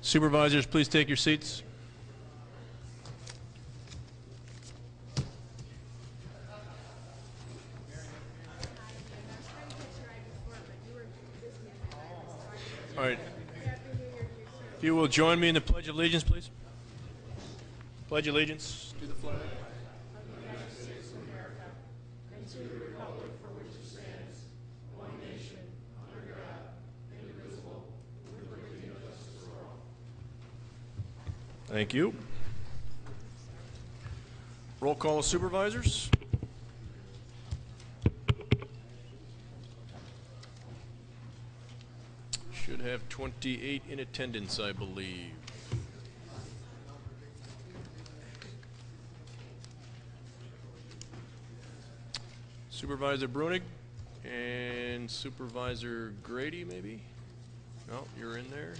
Supervisors, please take your seats. All right. If you will join me in the Pledge of Allegiance, please. Pledge allegiance to the flag. Thank you. Roll call of supervisors. Should have 28 in attendance, I believe. Supervisor Brunig and Supervisor Grady, maybe? No, you're in there.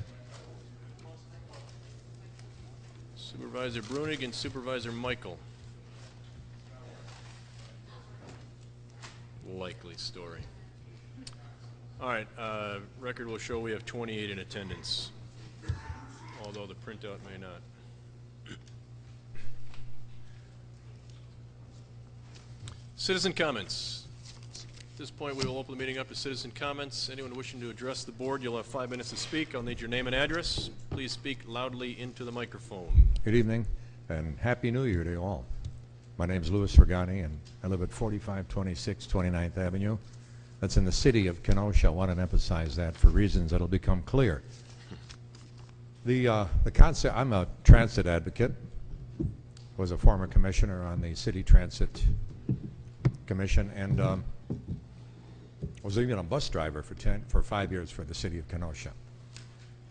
Supervisor Brunig and Supervisor Michael. Likely story. All right, record will show we have 28 in attendance, although the printout may not. Citizen comments. At this point, we will open the meeting up to citizen comments. Anyone wishing to address the board, you'll have 5 minutes to speak. I'll need your name and address. Please speak loudly into the microphone. Good evening, and Happy New Year to you all. My name is Louis Regani, and I live at 4526 29th Avenue. That's in the city of Kenosha. I want to emphasize that for reasons that'll become clear. The concept, I'm a transit advocate, was a former commissioner on the City Transit Commission, and was even a bus driver for 5 years for the city of Kenosha.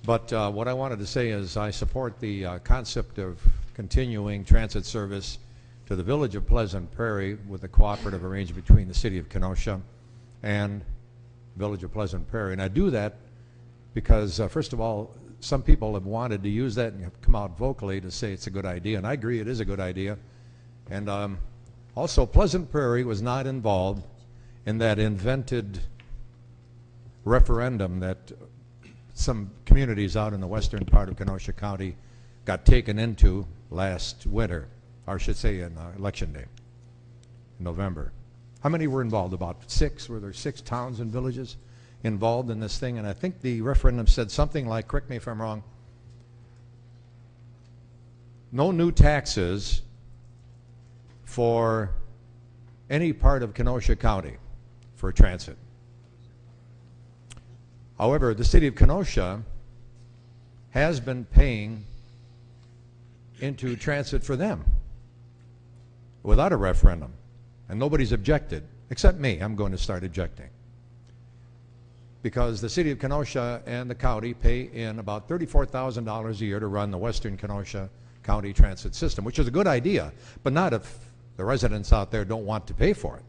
But what I wanted to say is I support the concept of continuing transit service to the village of Pleasant Prairie with a cooperative arrangement between the city of Kenosha and village of Pleasant Prairie. And I do that because, first of all, some people have wanted to use that and have come out vocally to say it's a good idea, and I agree it is a good idea. And also, Pleasant Prairie was not involved in that invented referendum that some communities out in the western part of Kenosha County got taken into last winter, or I should say in election day, in November. How many were involved? About 6? Were there 6 towns and villages involved in this thing? And I think the referendum said something like, correct me if I'm wrong, no new taxes for any part of Kenosha County for transit. However, the city of Kenosha has been paying into transit for them without a referendum, and nobody's objected, except me. I'm going to start objecting, because the city of Kenosha and the county pay in about $34,000 a year to run the western Kenosha County transit system, which is a good idea, but not if the residents out there don't want to pay for it.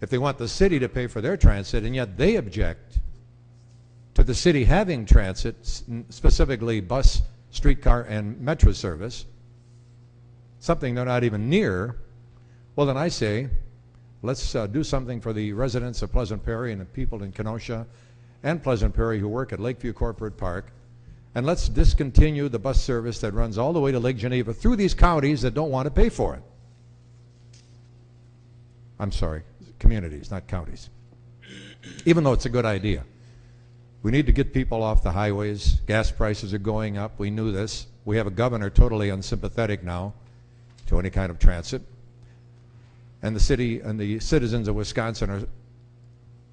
If they want the city to pay for their transit, and yet they object to the city having transit, specifically bus, streetcar, and metro service, something they're not even near, well, then I say, let's do something for the residents of Pleasant Prairie and the people in Kenosha and Pleasant Prairie who work at Lakeview Corporate Park, and let's discontinue the bus service that runs all the way to Lake Geneva through these counties that don't want to pay for it. I'm sorry, communities, not counties. Even though it's a good idea. We need to get people off the highways. Gas prices are going up. We knew this. We have a governor totally unsympathetic now to any kind of transit. And the city and the citizens of Wisconsin are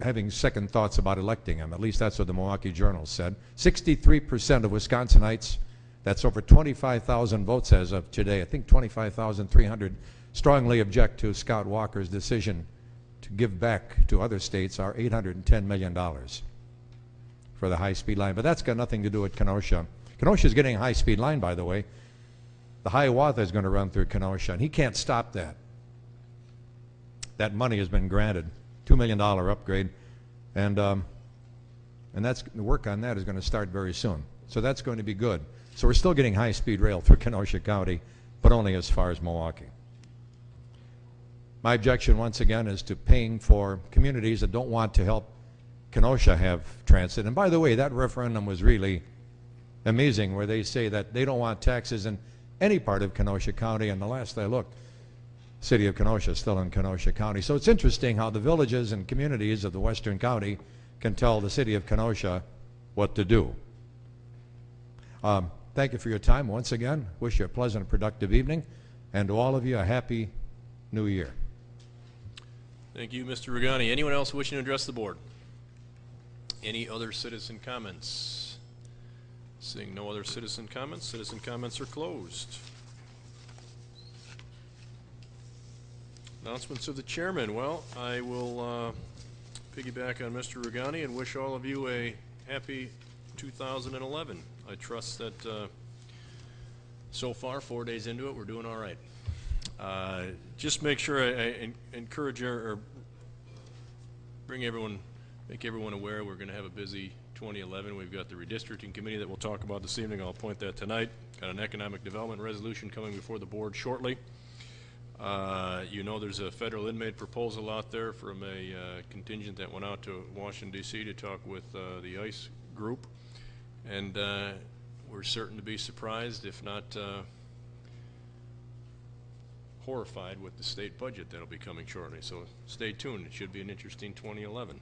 having second thoughts about electing him. At least that's what the Milwaukee Journal said. 63% of Wisconsinites, that's over 25,000 votes as of today, I think 25,300, strongly object to Scott Walker's decision to give back to other states our $810 million for the high-speed line. But that's got nothing to do with Kenosha. Kenosha is getting a high-speed line, by the way. The Hiawatha is going to run through Kenosha, and he can't stop that. That money has been granted, $2 million upgrade, and that's the work on that is going to start very soon. So that's going to be good. So we're still getting high-speed rail through Kenosha County, but only as far as Milwaukee. My objection, once again, is to paying for communities that don't want to help Kenosha have transit. And by the way, that referendum was really amazing where they say that they don't want taxes in any part of Kenosha County, and the last I looked, city of Kenosha is still in Kenosha County. So it's interesting how the villages and communities of the western county can tell the city of Kenosha what to do. Thank you for your time once again. Wish you a pleasant and productive evening, and to all of you a happy new year. Thank you, Mr. Regani. Anyone else wishing to address the board? Any other citizen comments? Seeing no other citizen comments are closed. Announcements of the chairman. Well, I will piggyback on Mr. Regani and wish all of you a happy 2011. I trust that so far, 4 days into it, we're doing all right. Just make sure I encourage or make everyone aware we're going to have a busy 2011. We've got the redistricting committee that we'll talk about this evening. I'll point that tonight. Got an economic development resolution coming before the board shortly. You know there's a federal inmate proposal out there from a contingent that went out to Washington, D.C. to talk with the ICE group. And we're certain to be surprised, if not horrified, with the state budget that'll be coming shortly. So stay tuned. It should be an interesting 2011.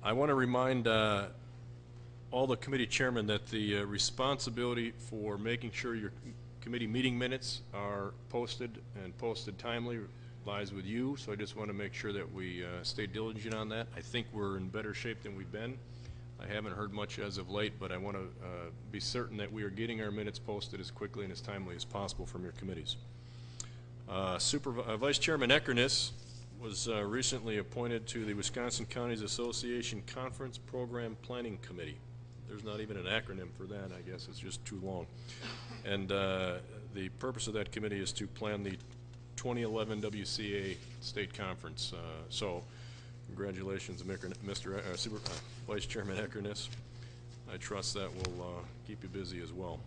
I want to remind all the committee chairmen that the responsibility for making sure your committee meeting minutes are posted and posted timely lies with you. So I just want to make sure that we stay diligent on that. I think we're in better shape than we've been. I haven't heard much as of late, but I want to be certain that we are getting our minutes posted as quickly and as timely as possible from your committees. Vice Chairman Eckerness was recently appointed to the Wisconsin Counties Association Conference Program Planning Committee. There's not even an acronym for that, I guess. It's just too long. And the purpose of that committee is to plan the 2011 WCA State Conference. So congratulations, Mr. Vice Chairman Eckerness. I trust that will keep you busy as well.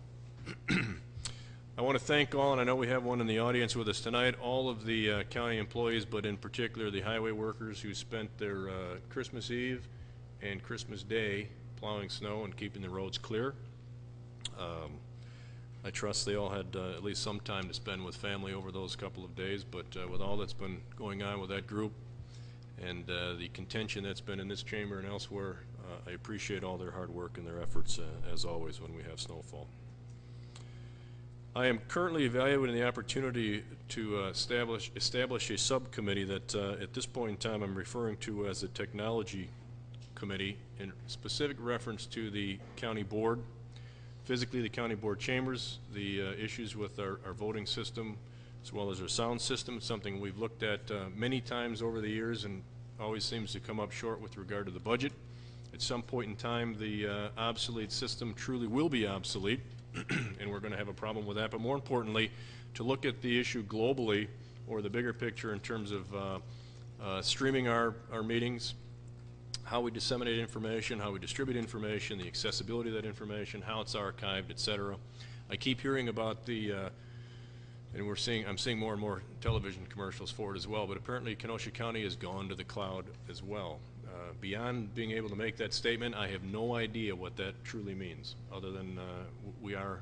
I want to thank all, and I know we have one in the audience with us tonight, all of the county employees, but in particular the highway workers who spent their Christmas Eve and Christmas Day plowing snow and keeping the roads clear. I trust they all had at least some time to spend with family over those couple of days, but with all that's been going on with that group and the contention that's been in this chamber and elsewhere, I appreciate all their hard work and their efforts as always when we have snowfall. I am currently evaluating the opportunity to establish a subcommittee that at this point in time I'm referring to as a technology committee in specific reference to the county board, physically the county board chambers, the issues with our voting system as well as our sound system. It's something we've looked at many times over the years and always seems to come up short with regard to the budget. At some point in time the obsolete system truly will be obsolete and we're going to have a problem with that, but more importantly to look at the issue globally or the bigger picture in terms of streaming our meetings, how we disseminate information, how we distribute information, the accessibility of that information, how it's archived, etc. I keep hearing about the and I'm seeing more and more television commercials for it as well, but apparently Kenosha County has gone to the cloud as well. Beyond being able to make that statement, I have no idea what that truly means, other than we are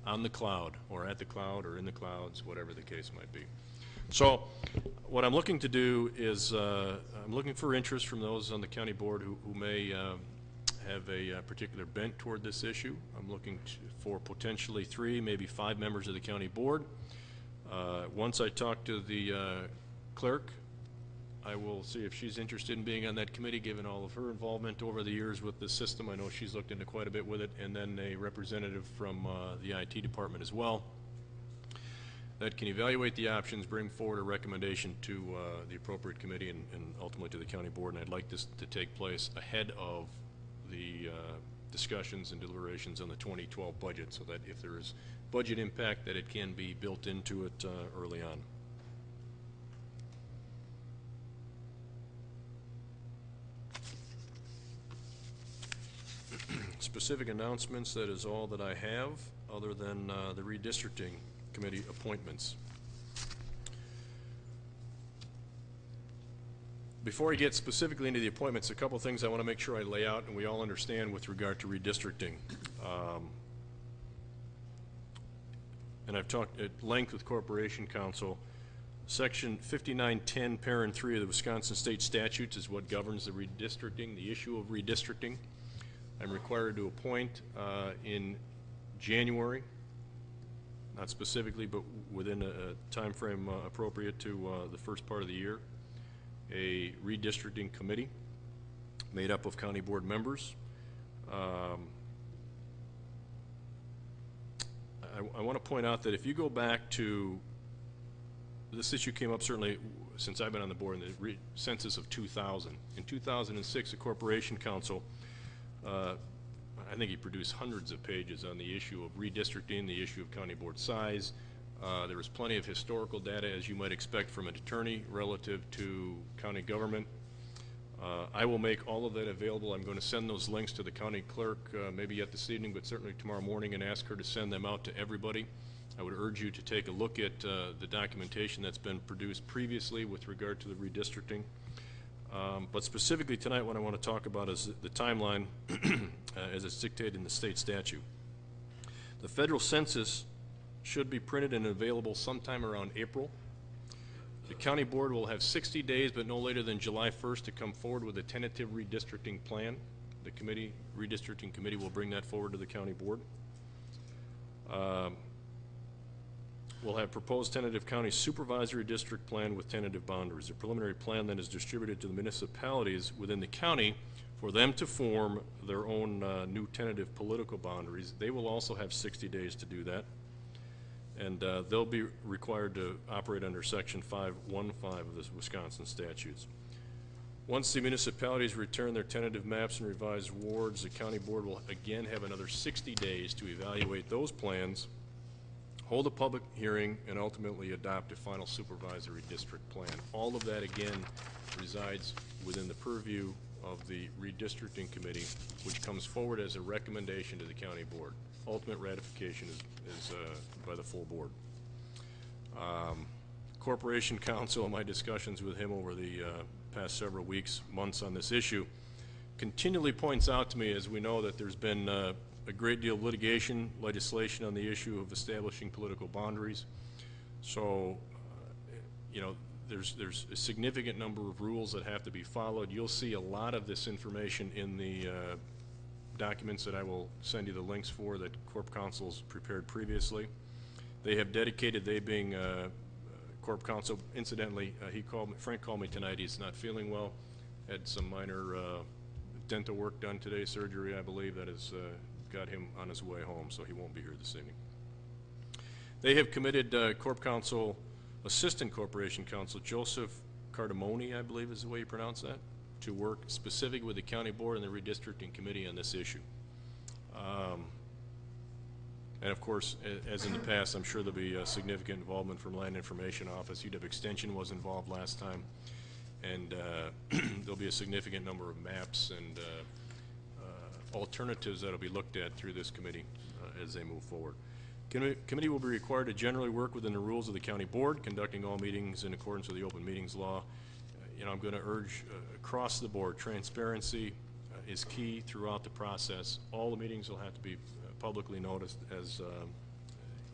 on the cloud, or at the cloud, or in the clouds, whatever the case might be. So what I'm looking to do is I'm looking for interest from those on the county board who may have a particular bent toward this issue. I'm looking for potentially 3, maybe 5 members of the county board. Once I talk to the clerk, I will see if she's interested in being on that committee, given all of her involvement over the years with this system. I know she's looked into quite a bit with it, and then a representative from the IT department as well that can evaluate the options, bring forward a recommendation to the appropriate committee and ultimately to the county board. And I'd like this to take place ahead of the discussions and deliberations on the 2012 budget, so that if there is budget impact, that it can be built into it early on. Specific announcements, that is all that I have, other than the redistricting committee appointments. Before I get specifically into the appointments, a couple things I want to make sure I lay out and we all understand with regard to redistricting. And I've talked at length with Corporation Counsel. Section 5910, parent 3 of the Wisconsin State Statutes is what governs the redistricting, the issue of redistricting. I'm required to appoint in January, not specifically, but within a time frame appropriate to the first part of the year, a redistricting committee made up of county board members. I want to point out that if you go back to, this issue came up certainly since I've been on the board in the census of 2000. In 2006, the Corporation Counsel, I think he produced hundreds of pages on the issue of redistricting, the issue of county board size. There was plenty of historical data, as you might expect from an attorney, relative to county government. I will make all of that available. I'm going to send those links to the county clerk, maybe yet this evening, but certainly tomorrow morning, and ask her to send them out to everybody. I would urge you to take a look at the documentation that's been produced previously with regard to the redistricting. But specifically tonight, what I want to talk about is the timeline as it's dictated in the state statute. The federal census should be printed and available sometime around April. The county board will have 60 days, but no later than July 1st, to come forward with a tentative redistricting plan. The redistricting committee will bring that forward to the county board. We'll have proposed tentative county supervisory district plan with tentative boundaries. A preliminary plan then is distributed to the municipalities within the county for them to form their own new tentative political boundaries. They will also have 60 days to do that. And they'll be required to operate under Section 515 of the Wisconsin statutes. Once the municipalities return their tentative maps and revised wards, the county board will again have another 60 days to evaluate those plans, hold a public hearing, and ultimately adopt a final supervisory district plan. All of that, again, resides within the purview of the redistricting committee, which comes forward as a recommendation to the county board. Ultimate ratification is by the full board. Corporation Counsel, in my discussions with him over the past several weeks, months on this issue, continually points out to me, as we know, that there's been a great deal of litigation, legislation on the issue of establishing political boundaries. So, you know, there's a significant number of rules that have to be followed. You'll see a lot of this information in the documents that I will send you the links for that Corp Counsel's prepared previously. They have dedicated, they being Corp Counsel, incidentally, Frank called me tonight. He's not feeling well. Had some minor dental work done today, surgery, I believe, that has got him on his way home, so he won't be here this evening. They have committed Corp Counsel, Assistant Corporation Counsel Joseph Cardamone, I believe is the way you pronounce that, to work specifically with the county board and the redistricting committee on this issue. And of course, as in the past, I'm sure there'll be significant involvement from Land Information Office. UW Extension was involved last time, and there'll be a significant number of maps and alternatives that'll be looked at through this committee as they move forward. Committee will be required to generally work within the rules of the county board, conducting all meetings in accordance with the open meetings law. You know, I'm going to urge across the board, transparency is key throughout the process. All the meetings will have to be publicly noticed as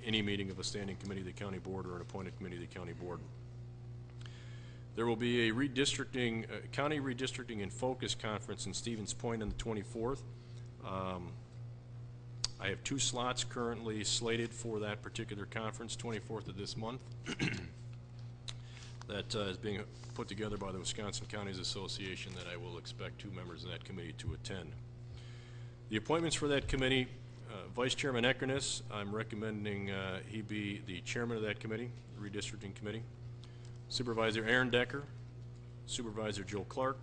any meeting of a standing committee of the county board or an appointed committee of the county board. There will be a redistricting, county redistricting and focus conference in Stevens Point on the 24th. I have 2 slots currently slated for that particular conference, 24th of this month. That is being put together by the Wisconsin Counties Association, that I will expect 2 members of that committee to attend. The appointments for that committee, Vice Chairman Eckerness, I'm recommending he be the chairman of that committee, the redistricting committee. Supervisor Aaron Decker, Supervisor Joe Clark,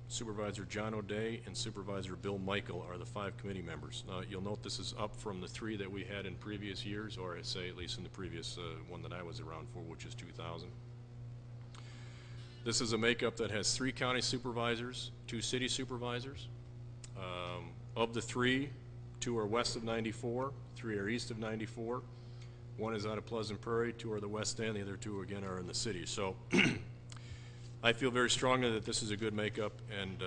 Supervisor John O'Day, and Supervisor Bill Michael are the 5 committee members. You'll note this is up from the 3 that we had in previous years, or I say at least in the previous one that I was around for, which is 2000. This is a makeup that has 3 county supervisors, 2 city supervisors. Of the 3, 2 are west of 94, 3 are east of 94. 1 is out of Pleasant Prairie, 2 are the west end, the other 2 again are in the city. So I feel very strongly that this is a good makeup and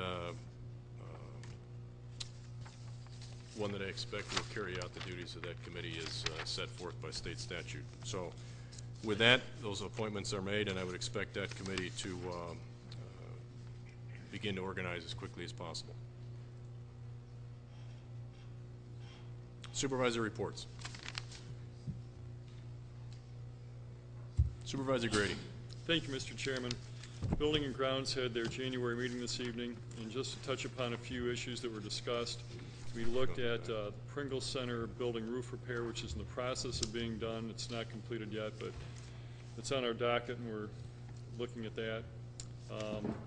one that I expect will carry out the duties of that committee as set forth by state statute. So with that, those appointments are made, and I would expect that committee to begin to organize as quickly as possible. Supervisor reports. Supervisor Grady. Thank you, Mr. Chairman. Building and Grounds had their January meeting this evening, and just to touch upon a few issues that were discussed, we looked at the Pringle Center building roof repair, which is in the process of being done. It's not completed yet, but it's on our docket, and we're looking at that.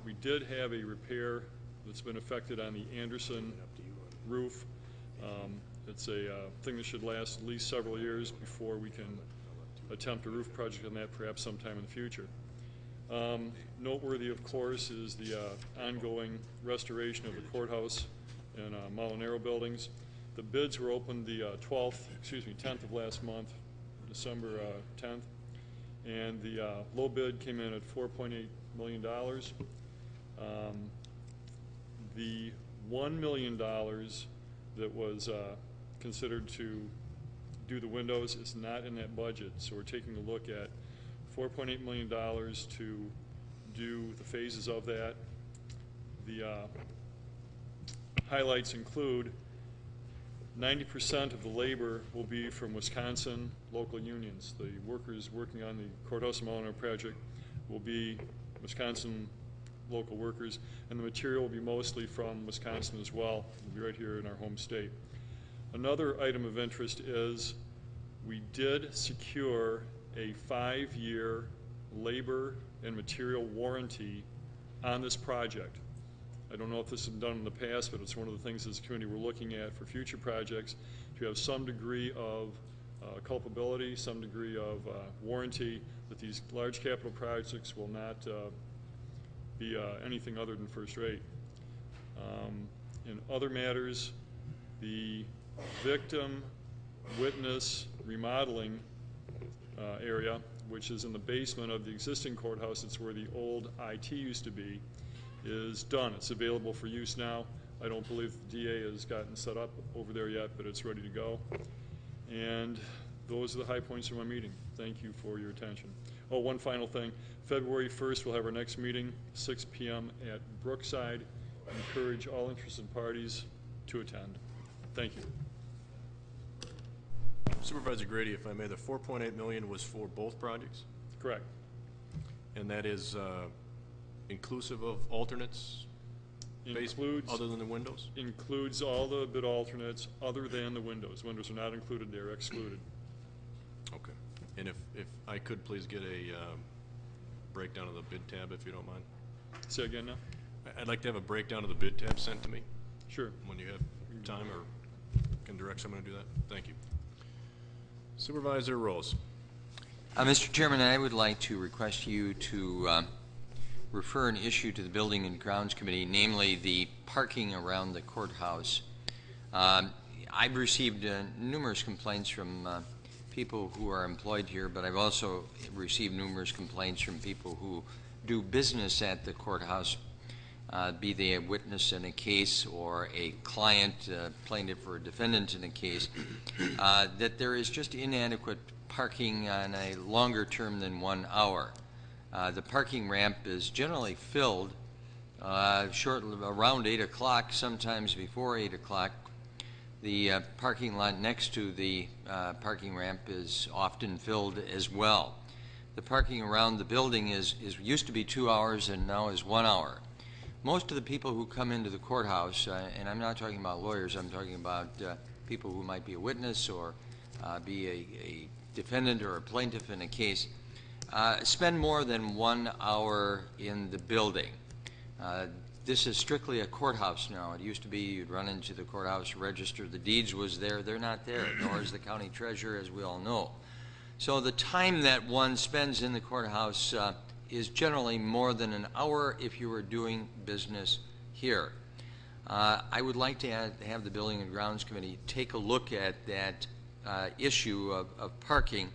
We did have a repair that's been affected on the Anderson roof. It's a thing that should last at least several years before we can attempt a roof project on that, perhaps sometime in the future. Noteworthy, of course, is the ongoing restoration of the courthouse and Molinaro buildings. The bids were opened the 10th of last month, December 10th, and the low bid came in at $4.8 million. The $1 million that was considered to do the windows is not in that budget, so we're taking a look at $4.8 million to do the phases of that. The highlights include 90% of the labor will be from Wisconsin local unions. The workers working on the Courthouse and Molinaro project will be Wisconsin local workers, and the material will be mostly from Wisconsin as well. It'll be right here in our home state. Another item of interest is we did secure a 5-year labor and material warranty on this project. I don't know if this has been done in the past, but it's one of the things as a committee we're looking at for future projects to have some degree of culpability, some degree of warranty that these large capital projects will not be anything other than first rate. In other matters, the victim witness remodeling area, which is in the basement of the existing courthouse, it's where the old IT used to be, is done. It's available for use now. I don't believe the DA has gotten set up over there yet, but it's ready to go. And those are the high points of my meeting. Thank you for your attention. Oh, one final thing. February 1st, we'll have our next meeting, 6 p.m. at Brookside. I encourage all interested parties to attend. Thank you. Supervisor Grady, if I may, the $4.8 million was for both projects? Correct. And that is inclusive of alternates? Includes, other than the windows? Includes all the bid alternates other than the windows. Windows are not included, they're excluded. Okay. And if I could please get a breakdown of the bid tab, if you don't mind. Say again now? I'd like to have a breakdown of the bid tab sent to me. Sure. When you have time or can direct someone to do that. Thank you. Supervisor Rose. Mr. Chairman, I would like to request you to refer an issue to the Building and Grounds Committee, namely the parking around the courthouse. I've received numerous complaints from people who are employed here, but I've also received numerous complaints from people who do business at the courthouse, be they a witness in a case or a client, plaintiff or a defendant in a case, that there is just inadequate parking on a longer term than 1 hour. The parking ramp is generally filled around 8 o'clock, sometimes before 8 o'clock. The parking lot next to the parking ramp is often filled as well. The parking around the building used to be 2 hours and now is 1 hour. Most of the people who come into the courthouse, and I'm not talking about lawyers, I'm talking about people who might be a witness or be a defendant or a plaintiff in a case, spend more than 1 hour in the building. This is strictly a courthouse now. It used to be you'd run into the courthouse, register the deeds was there. They're not there, nor is the county treasurer, as we all know. So the time that one spends in the courthouse is generally more than an hour if you were doing business here. I would like to have the Building and Grounds Committee take a look at that issue of parking,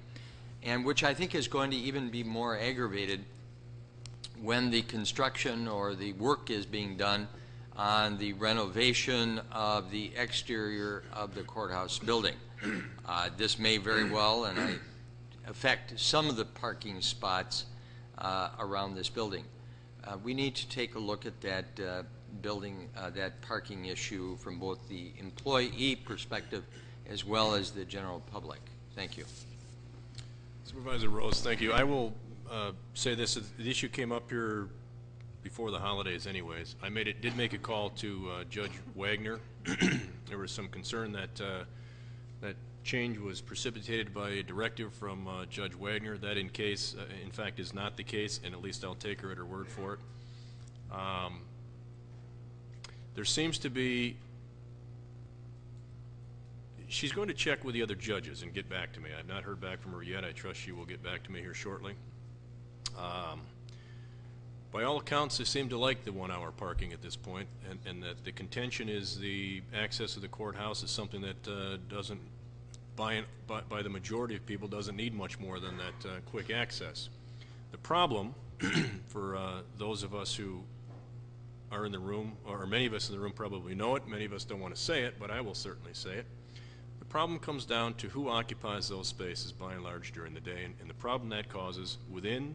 and which I think is going to even be more aggravated when the construction or the work is being done on the renovation of the exterior of the courthouse building. This may very well affect some of the parking spots around this building. We need to take a look at that that parking issue from both the employee perspective as well as the general public. Thank you. Supervisor Rose, thank you. I will say this: the issue came up here before the holidays, anyways. I did make a call to Judge Wagner. There was some concern that that change was precipitated by a directive from Judge Wagner. That, in fact, is not the case, and at least I'll take her at her word for it. There seems to be. She's going to check with the other judges and get back to me. I've not heard back from her yet. I trust she will get back to me here shortly. By all accounts, they seem to like the 1 hour parking at this point, and that the contention is the access to the courthouse is something that doesn't, by the majority of people, doesn't need much more than that quick access. The problem for those of us who are in the room, or many of us in the room probably know it, many of us don't want to say it, but I will certainly say it. The problem comes down to who occupies those spaces by and large during the day, and the problem that causes within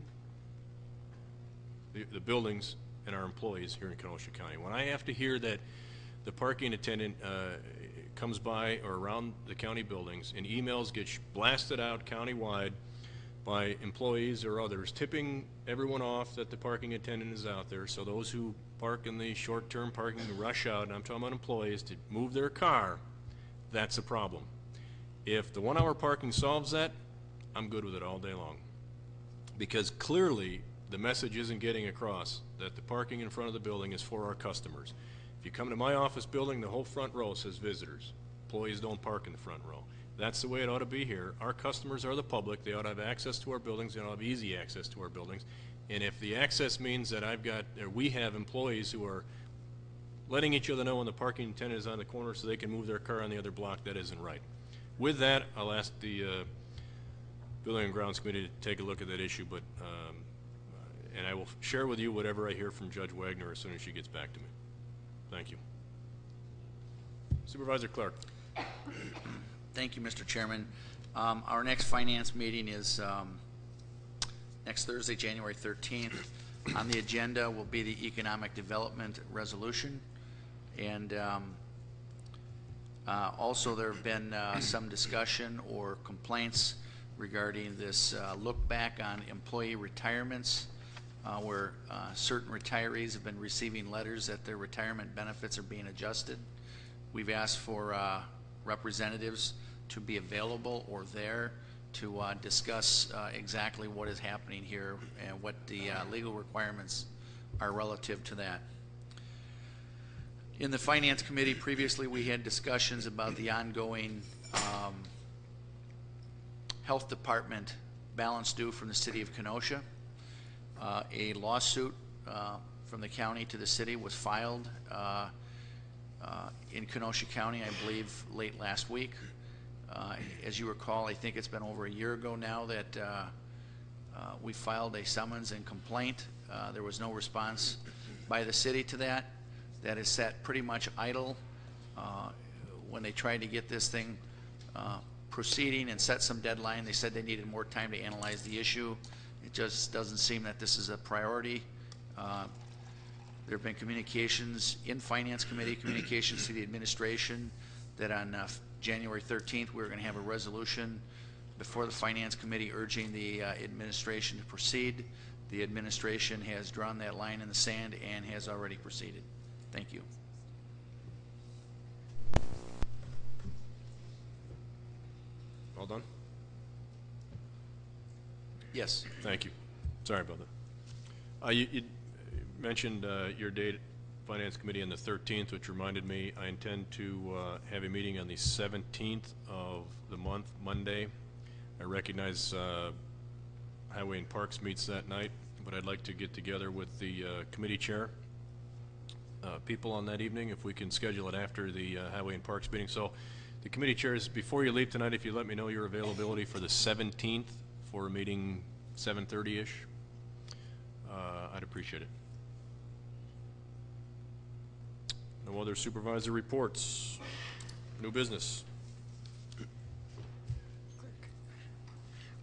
the buildings and our employees here in Kenosha County. When I have to hear that the parking attendant comes by or around the county buildings and emails get blasted out countywide by employees or others, tipping everyone off that the parking attendant is out there, so those who park in the short-term parking rush out, and I'm talking about employees, to move their car, that's a problem. If the 1 hour parking solves that, I'm good with it all day long. Because clearly the message isn't getting across that the parking in front of the building is for our customers. If you come to my office building, the whole front row says visitors. Employees don't park in the front row. That's the way it ought to be here. Our customers are the public. They ought to have access to our buildings. They ought to have easy access to our buildings. And if the access means that we have employees who are letting each other know when the parking attendant is on the corner so they can move their car on the other block, that isn't right. With that, I'll ask the Building and Grounds Committee to take a look at that issue, but and I will share with you whatever I hear from Judge Wagner as soon as she gets back to me. Thank you. Supervisor Clark. Thank you, Mr. Chairman. Our next finance meeting is next Thursday, January 13th. On the agenda will be the Economic Development Resolution. And also there have been some discussion or complaints regarding this look back on employee retirements, where certain retirees have been receiving letters that their retirement benefits are being adjusted. We've asked for representatives to be available or there to discuss exactly what is happening here and what the legal requirements are relative to that. In the Finance Committee previously, we had discussions about the ongoing Health Department balance due from the City of Kenosha. A lawsuit from the county to the city was filed in Kenosha County, I believe, late last week. As you recall, I think it's been over a year ago now that we filed a summons and complaint. There was no response by the city to that. That is sat pretty much idle. When they tried to get this thing proceeding and set some deadline, they said they needed more time to analyze the issue. It just doesn't seem that this is a priority. There have been communications in Finance Committee, communications to the administration, that on January 13th we were going to have a resolution before the Finance Committee urging the administration to proceed. The administration has drawn that line in the sand and has already proceeded. Thank you. All done? Yes. Thank you. Sorry about that. You mentioned your date, Finance Committee, on the 13th, which reminded me I intend to have a meeting on the 17th of the month, Monday. I recognize Highway and Parks meets that night, but I'd like to get together with the committee chair people on that evening, if we can schedule it after the Highway and Parks meeting. So the committee chairs, before you leave tonight, if you let me know your availability for the 17th for a meeting 7:30-ish. I'd appreciate it. No other supervisor reports. New business.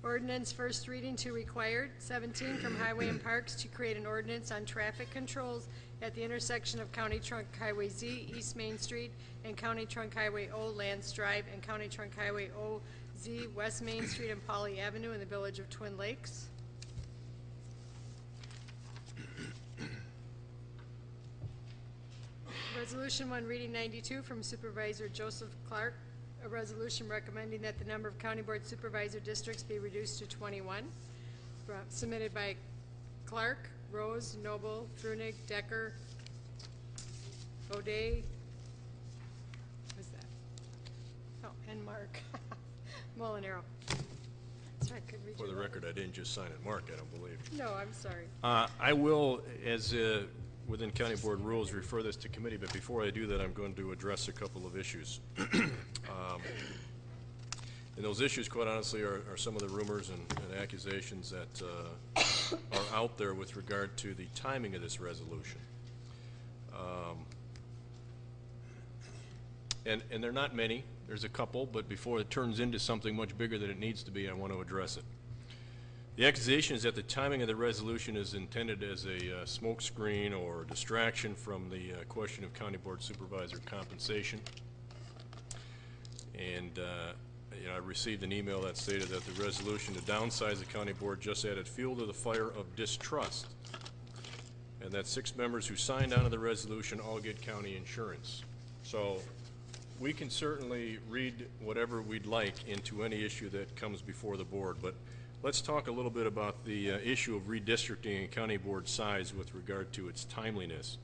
Ordinance first reading to required, 17 from Highway and Parks to create an ordinance on traffic controls at the intersection of County Trunk Highway Z, East Main Street, and County Trunk Highway O, Lance Drive, and County Trunk Highway O, Z, West Main Street and Pauley Avenue in the village of Twin Lakes. Resolution 1, reading 92 from Supervisor Joseph Clark, a resolution recommending that the number of county board supervisor districts be reduced to 21, submitted by Clark, Rose, Noble, Frunig, Decker, O'Day, who's that? Oh, and Mark Molinaro. Sorry, I couldn't read For the your record, I didn't just sign it, Mark, I don't believe. No, I'm sorry. I will, as within county board rules, refer this to committee, but before I do that, I'm going to address a couple of issues. And those issues, quite honestly, are some of the rumors and accusations that are out there with regard to the timing of this resolution. And they're not many. There's a couple, but before it turns into something much bigger than it needs to be, I want to address it. The accusation is that the timing of the resolution is intended as a smokescreen or distraction from the question of county board supervisor compensation. And you know, I received an email that stated that the resolution to downsize the county board just added fuel to the fire of distrust, and that 6 members who signed on to the resolution all get county insurance. So we can certainly read whatever we'd like into any issue that comes before the board, but let's talk a little bit about the issue of redistricting and county board size with regard to its timeliness.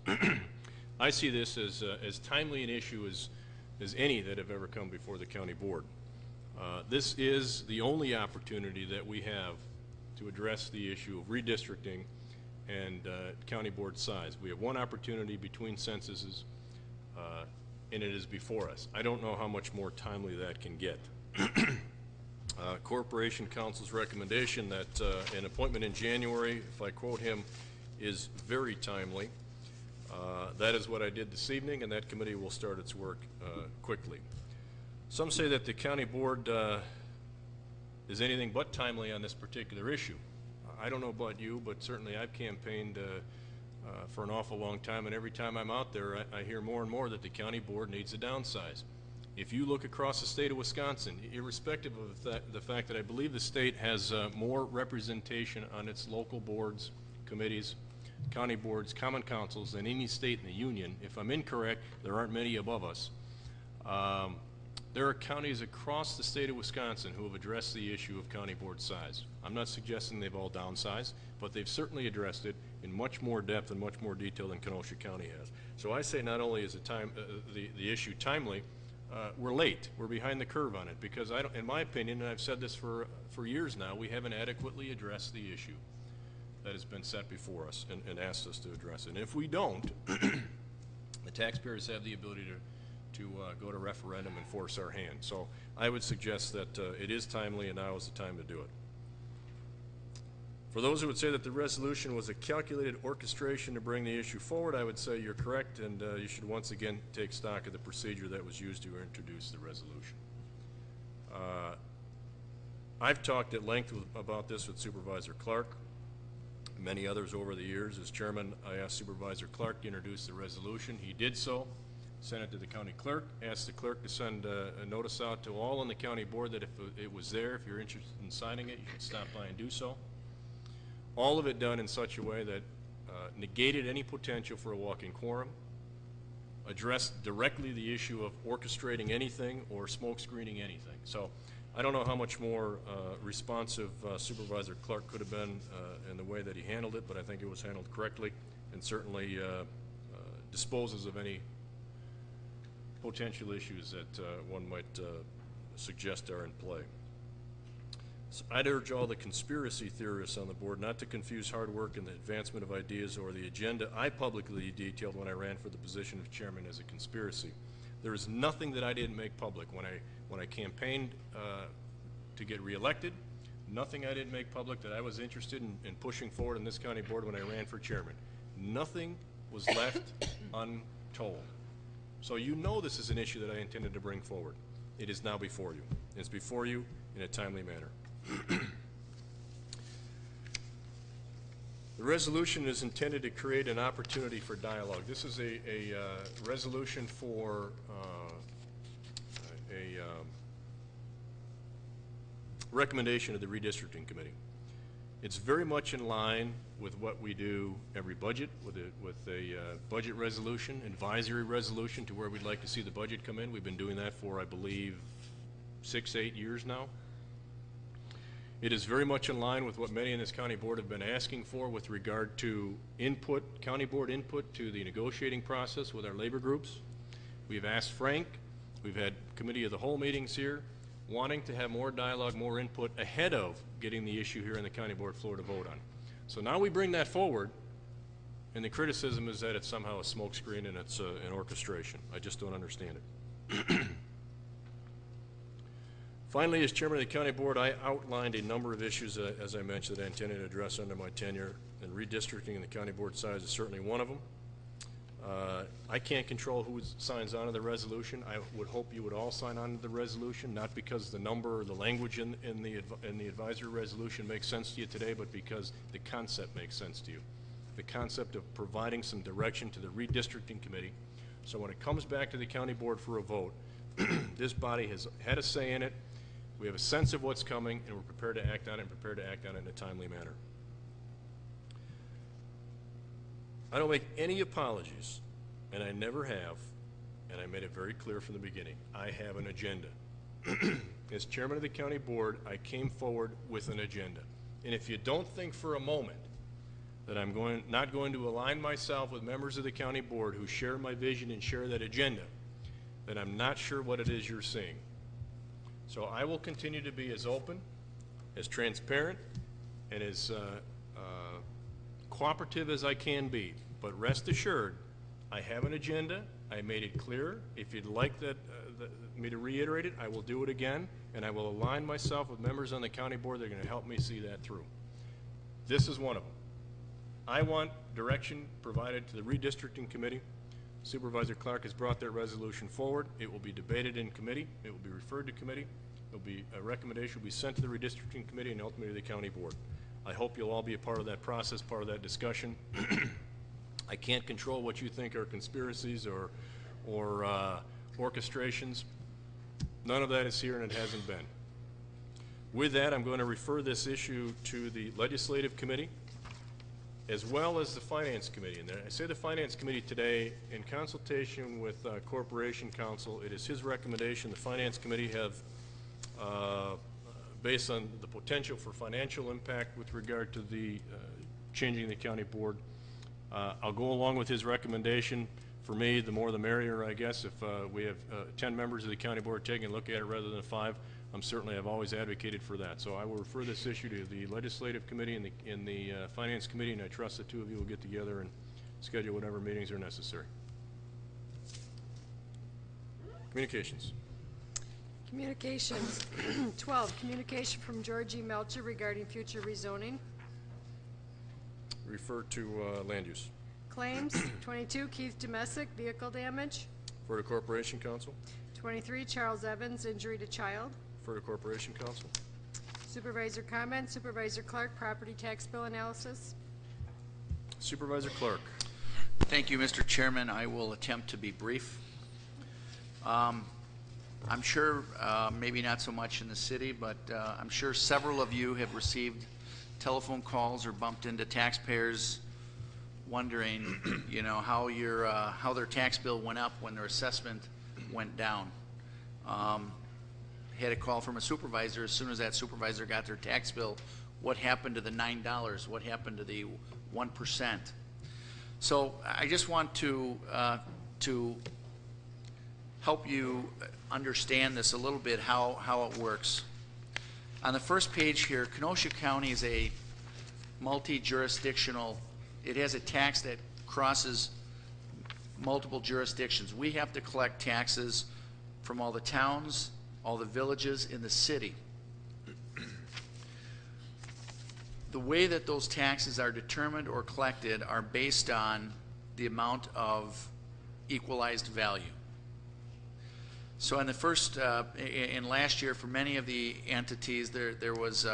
I see this as timely an issue as any that have ever come before the county board. This is the only opportunity that we have to address the issue of redistricting and county board size. We have one opportunity between censuses, and it is before us. I don't know how much more timely that can get. Corporation Counsel's recommendation that an appointment in January, if I quote him, is very timely. That is what I did this evening, and that committee will start its work quickly. Some say that the county board is anything but timely on this particular issue. I don't know about you, but certainly I've campaigned for an awful long time, and every time I'm out there, I hear more and more that the county board needs to downsize. If you look across the state of Wisconsin, irrespective of the fact that I believe the state has more representation on its local boards, committees, county boards, common councils than any state in the union. If I'm incorrect, there aren't many above us. There are counties across the state of Wisconsin who have addressed the issue of county board size. I'm not suggesting they've all downsized, but they've certainly addressed it in much more depth and much more detail than Kenosha County has. So I say not only is the issue timely, we're late. We're behind the curve on it because I don't, in my opinion, and I've said this for years now, we haven't adequately addressed the issue that has been set before us and asked us to address it. And if we don't, the taxpayers have the ability to go to referendum and force our hand. So I would suggest that it is timely, and now is the time to do it. For those who would say that the resolution was a calculated orchestration to bring the issue forward, I would say you're correct, and you should once again take stock of the procedure that was used to introduce the resolution. I've talked at length about this with Supervisor Clark, many others over the years. As chairman, I asked Supervisor Clark to introduce the resolution. He did so, sent it to the county clerk, asked the clerk to send a notice out to all on the county board that if it was there, if you're interested in signing it, you should stop by and do so. All of it done in such a way that negated any potential for a walk-in quorum, addressed directly the issue of orchestrating anything or smoke screening anything. So I don't know how much more responsive Supervisor Clark could have been in the way that he handled it, but I think it was handled correctly and certainly disposes of any potential issues that one might suggest are in play. So I'd urge all the conspiracy theorists on the board not to confuse hard work and the advancement of ideas or the agenda I publicly detailed when I ran for the position of chairman as a conspiracy. There is nothing that I didn't make public when I campaigned to get reelected. Nothing I didn't make public that I was interested in pushing forward in this county board when I ran for chairman. Nothing was left untold. So you know this is an issue that I intended to bring forward. It is now before you. It's before you in a timely manner. The resolution is intended to create an opportunity for dialogue. This is a resolution for a recommendation of the redistricting committee. It's very much in line with what we do every budget, with a budget resolution, advisory resolution to where we'd like to see the budget come in. We've been doing that for, I believe, 6, 8 years now. It is very much in line with what many in this county board have been asking for with regard to input, county board input to the negotiating process with our labor groups. We've asked Frank, we've had committee of the whole meetings here, wanting to have more dialogue, more input ahead of getting the issue here in the county board floor to vote on. So now we bring that forward, and the criticism is that it's somehow a smokescreen and it's an orchestration. I just don't understand it. Finally, as chairman of the county board, I outlined a number of issues, as I mentioned, that I intended to address under my tenure, and redistricting in the county board size is certainly one of them. I can't control who signs on to the resolution. I would hope you would all sign on to the resolution, not because the number or the language in the advisory resolution makes sense to you today, but because the concept makes sense to you. The concept of providing some direction to the redistricting committee, so when it comes back to the county board for a vote, this body has had a say in it. We have a sense of what's coming, and we're prepared to act on it, and prepared to act on it in a timely manner. I don't make any apologies, and I never have, and I made it very clear from the beginning. I have an agenda. As chairman of the county board, I came forward with an agenda. And if you don't think for a moment that I'm not going to align myself with members of the county board who share my vision and share that agenda, then I'm not sure what it is you're seeing. So I will continue to be as open, as transparent, and as cooperative as I can be. But rest assured, I have an agenda. I made it clear. If you'd like me to reiterate it, I will do it again, and I will align myself with members on the county board that are going to help me see that through. This is one of them. I want direction provided to the redistricting committee. Supervisor Clark has brought that resolution forward. It will be debated in committee. It will be referred to committee. A recommendation will be sent to the redistricting committee and ultimately to the county board. I hope you'll all be a part of that process, part of that discussion. I can't control what you think are conspiracies or orchestrations. None of that is here, and it hasn't been. With that, I'm going to refer this issue to the legislative committee as well as the finance committee. And I say the finance committee today in consultation with Corporation Counsel. It is his recommendation. The finance committee have, based on the potential for financial impact with regard to the changing the county board, I'll go along with his recommendation. For me, the more the merrier, I guess. If we have 10 members of the county board taking a look at it rather than 5, I've always advocated for that. So I will refer this issue to the legislative committee and the finance committee, and I trust the two of you will get together and schedule whatever meetings are necessary. Communications. Communications. 12, communication from George E. Melcher regarding future rezoning. Refer to land use. Claims. 22, Keith Domesic, vehicle damage. Refer to Corporation Counsel. 23, Charles Evans, injury to child. Refer to Corporation Counsel. Supervisor comment. Supervisor Clark, property tax bill analysis. Supervisor Clark. Thank you, Mr. Chairman. I will attempt to be brief. I'm sure, maybe not so much in the city, but I'm sure several of you have received telephone calls or bumped into taxpayers wondering, you know, how their tax bill went up when their assessment went down. Had a call from a supervisor. As soon as that supervisor got their tax bill, what happened to the $9? What happened to the 1%? So I just want to help you understand this a little bit, how it works. On the first page here, Kenosha County is a multi-jurisdictional. It has a tax that crosses multiple jurisdictions. We have to collect taxes from all the towns, all the villages in the city. the way that those taxes are determined or collected are based on the amount of equalized value. So in the first, in last year, for many of the entities, there was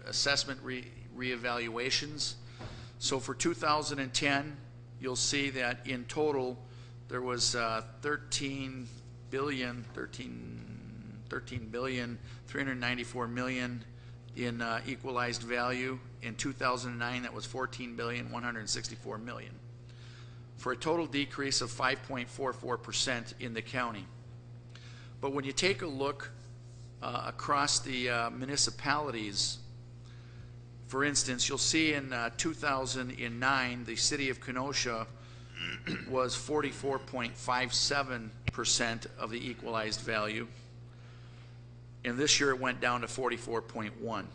assessment reevaluations. So for 2010, you'll see that in total, there was 13 billion, 394 million in equalized value. In 2009, that was 14 billion, 164 million, for a total decrease of 5.44% in the county. But when you take a look across the municipalities, for instance, you'll see in 2009, the city of Kenosha was 44.57% of the equalized value, and this year it went down to 44.1.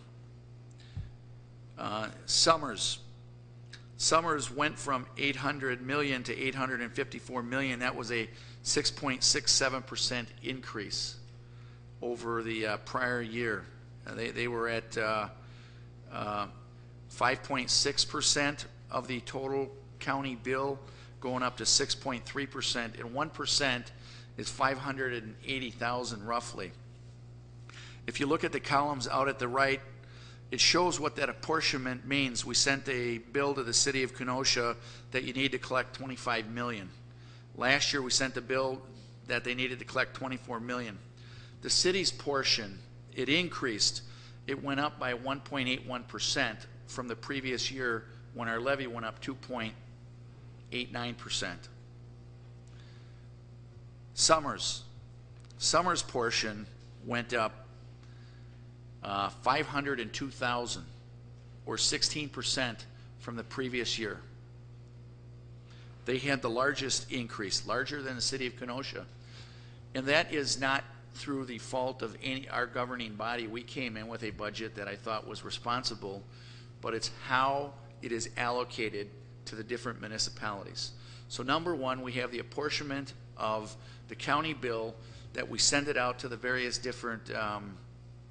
Summers went from 800 million to 854 million. That was a 6.67% increase over the prior year. They were at 5.6% of the total county bill, going up to 6.3%, and 1% is 580,000 roughly. If you look at the columns out at the right, it shows what that apportionment means. We sent a bill to the city of Kenosha that you need to collect 25 million. Last year we sent a bill that they needed to collect 24 million. The city's portion, it increased. It went up by 1.81% from the previous year when our levy went up 2.89%. Summers portion went up 502,000, or 16% from the previous year. They had the largest increase, larger than the city of Kenosha. And that is not through the fault of our governing body. We came in with a budget that I thought was responsible, but it's how it is allocated to the different municipalities. So number one, we have the apportionment of the county bill that we send it out to the various different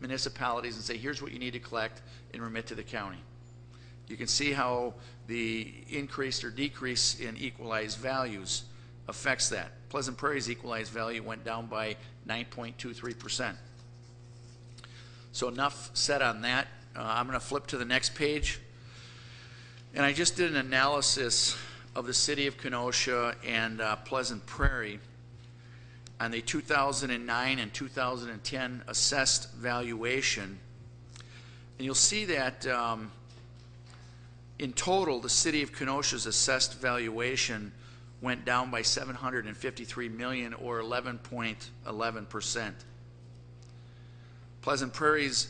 municipalities and say, here's what you need to collect and remit to the county. You can see how the increase or decrease in equalized values affects that. Pleasant Prairie's equalized value went down by 9.23%. So enough said on that. I'm going to flip to the next page. And I just did an analysis of the city of Kenosha and Pleasant Prairie on the 2009 and 2010 assessed valuation. And you'll see that in total, the city of Kenosha's assessed valuation went down by 753 million, or 11.11%. Pleasant Prairie's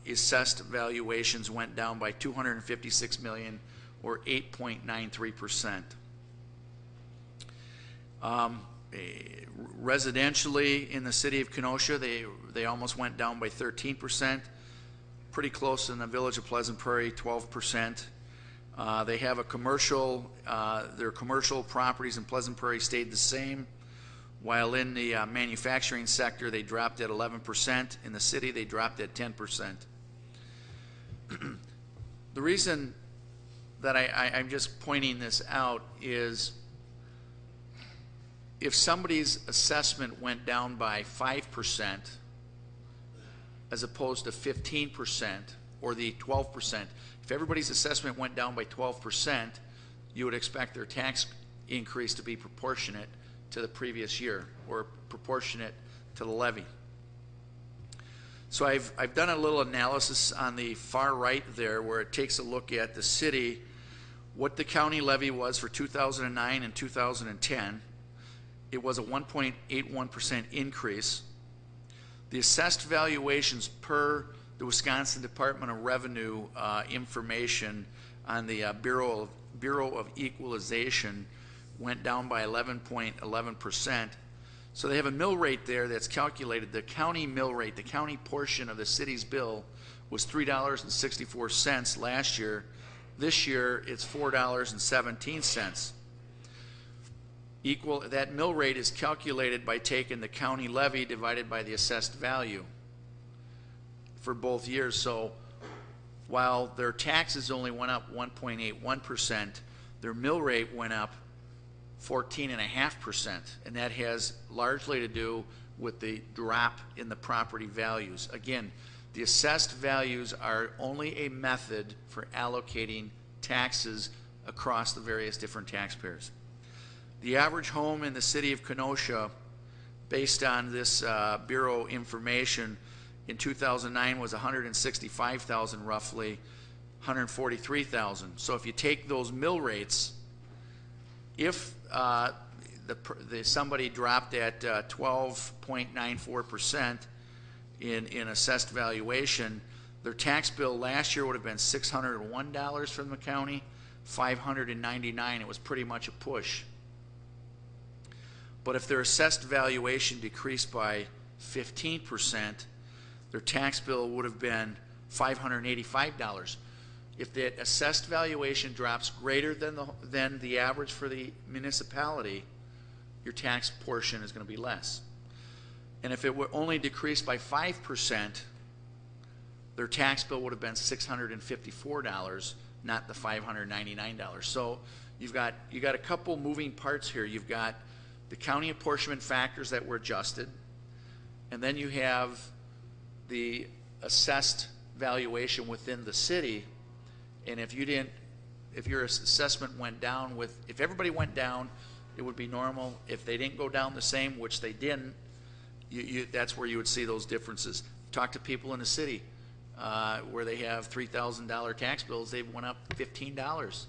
assessed valuations went down by 256 million, or 8.93%. Residentially in the city of Kenosha, they almost went down by 13%. Pretty close in the village of Pleasant Prairie, 12%. They have a commercial, their commercial properties in Pleasant Prairie stayed the same, while in the manufacturing sector they dropped at 11%. In the city they dropped at 10%. The reason that I'm just pointing this out is if somebody's assessment went down by 5% as opposed to 15% or the 12%, if everybody's assessment went down by 12%, you would expect their tax increase to be proportionate to the previous year, or proportionate to the levy. So I've done a little analysis on the far right there where it takes a look at the city, what the county levy was for 2009 and 2010. It was a 1.81% increase. The assessed valuations per the Wisconsin Department of Revenue information on the Bureau of Equalization went down by 11.11%. So they have a mill rate there that's calculated. The county mill rate, the county portion of the city's bill, was $3.64 last year. This year it's $4.17. That mill rate is calculated by taking the county levy divided by the assessed value for both years. So while their taxes only went up 1.81%, their mill rate went up 14.5%, and that has largely to do with the drop in the property values. Again, the assessed values are only a method for allocating taxes across the various different taxpayers. The average home in the city of Kenosha, based on this Bureau information, in 2009 was 165,000 roughly, 143,000. So if you take those mill rates, if somebody dropped at 12.94% in assessed valuation, their tax bill last year would have been $601 from the county, $599. It was pretty much a push. But if their assessed valuation decreased by 15%, their tax bill would have been $585. If that assessed valuation drops greater than the average for the municipality, your tax portion is going to be less. And if it were only decreased by 5%, their tax bill would have been $654, not the $599. So you got a couple moving parts here. You've got the county apportionment factors that were adjusted, and then you have the assessed valuation within the city. And if your assessment went down if everybody went down, it would be normal. If they didn't go down the same, which they didn't, that's where you would see those differences. Talk to people in the city where they have $3,000 tax bills, they went up $15.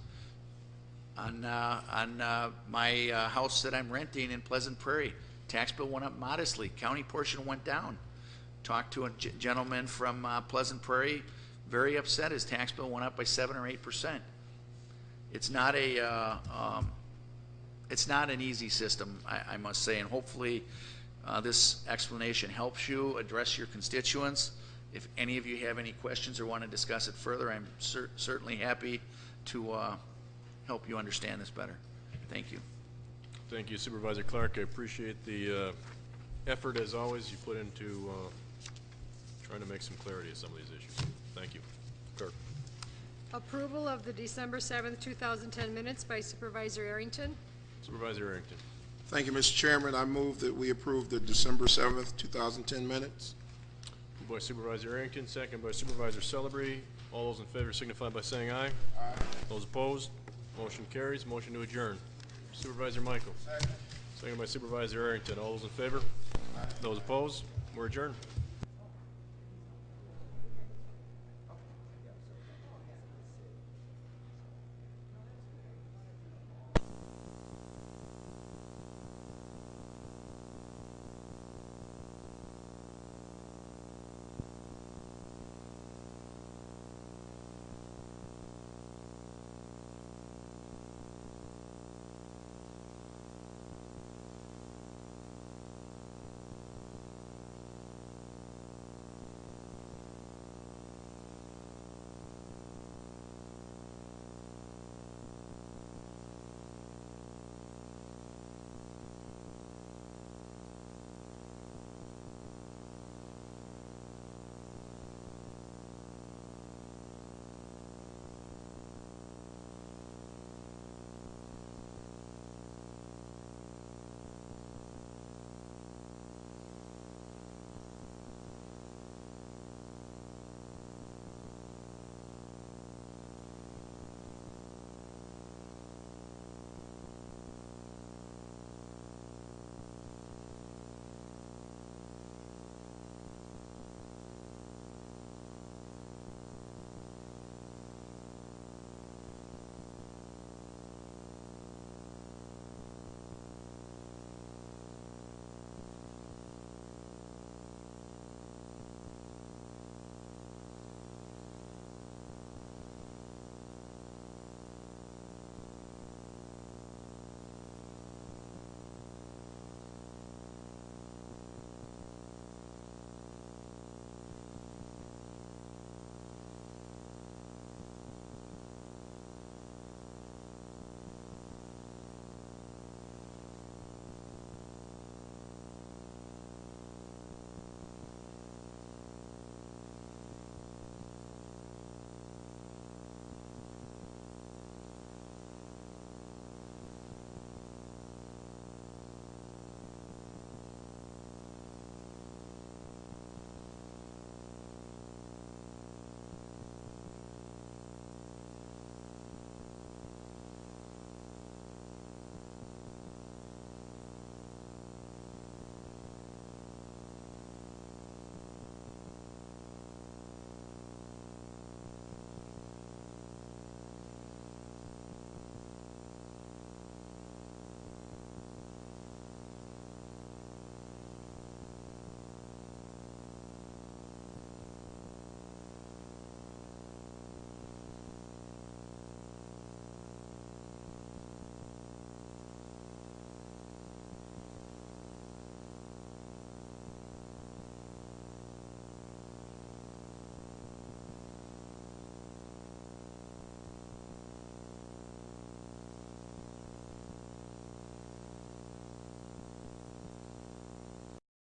On my house that I'm renting in Pleasant Prairie, tax bill went up modestly. County portion went down. Talked to a gentleman from Pleasant Prairie, very upset. His tax bill went up by 7 or 8%. It's not an easy system, I must say, and hopefully this explanation helps you address your constituents. If any of you have any questions or want to discuss it further, I'm certainly happy to help you understand this better. Thank you. Thank you, Supervisor Clark. I appreciate the effort, as always, you put into trying to make some clarity of some of these issues. Thank you. Clerk. Approval of the December 7th, 2010 minutes by Supervisor Arrington. Supervisor Arrington. Thank you, Mr. Chairman. I move that we approve the December 7th, 2010 minutes. Moved by Supervisor Arrington, second by Supervisor Celebrity. All those in favor signify by saying aye. Aye. Those opposed, motion carries. Motion to adjourn. Supervisor Michael. Second by Supervisor Arrington. All those in favor? Aye. Those opposed, we're adjourned.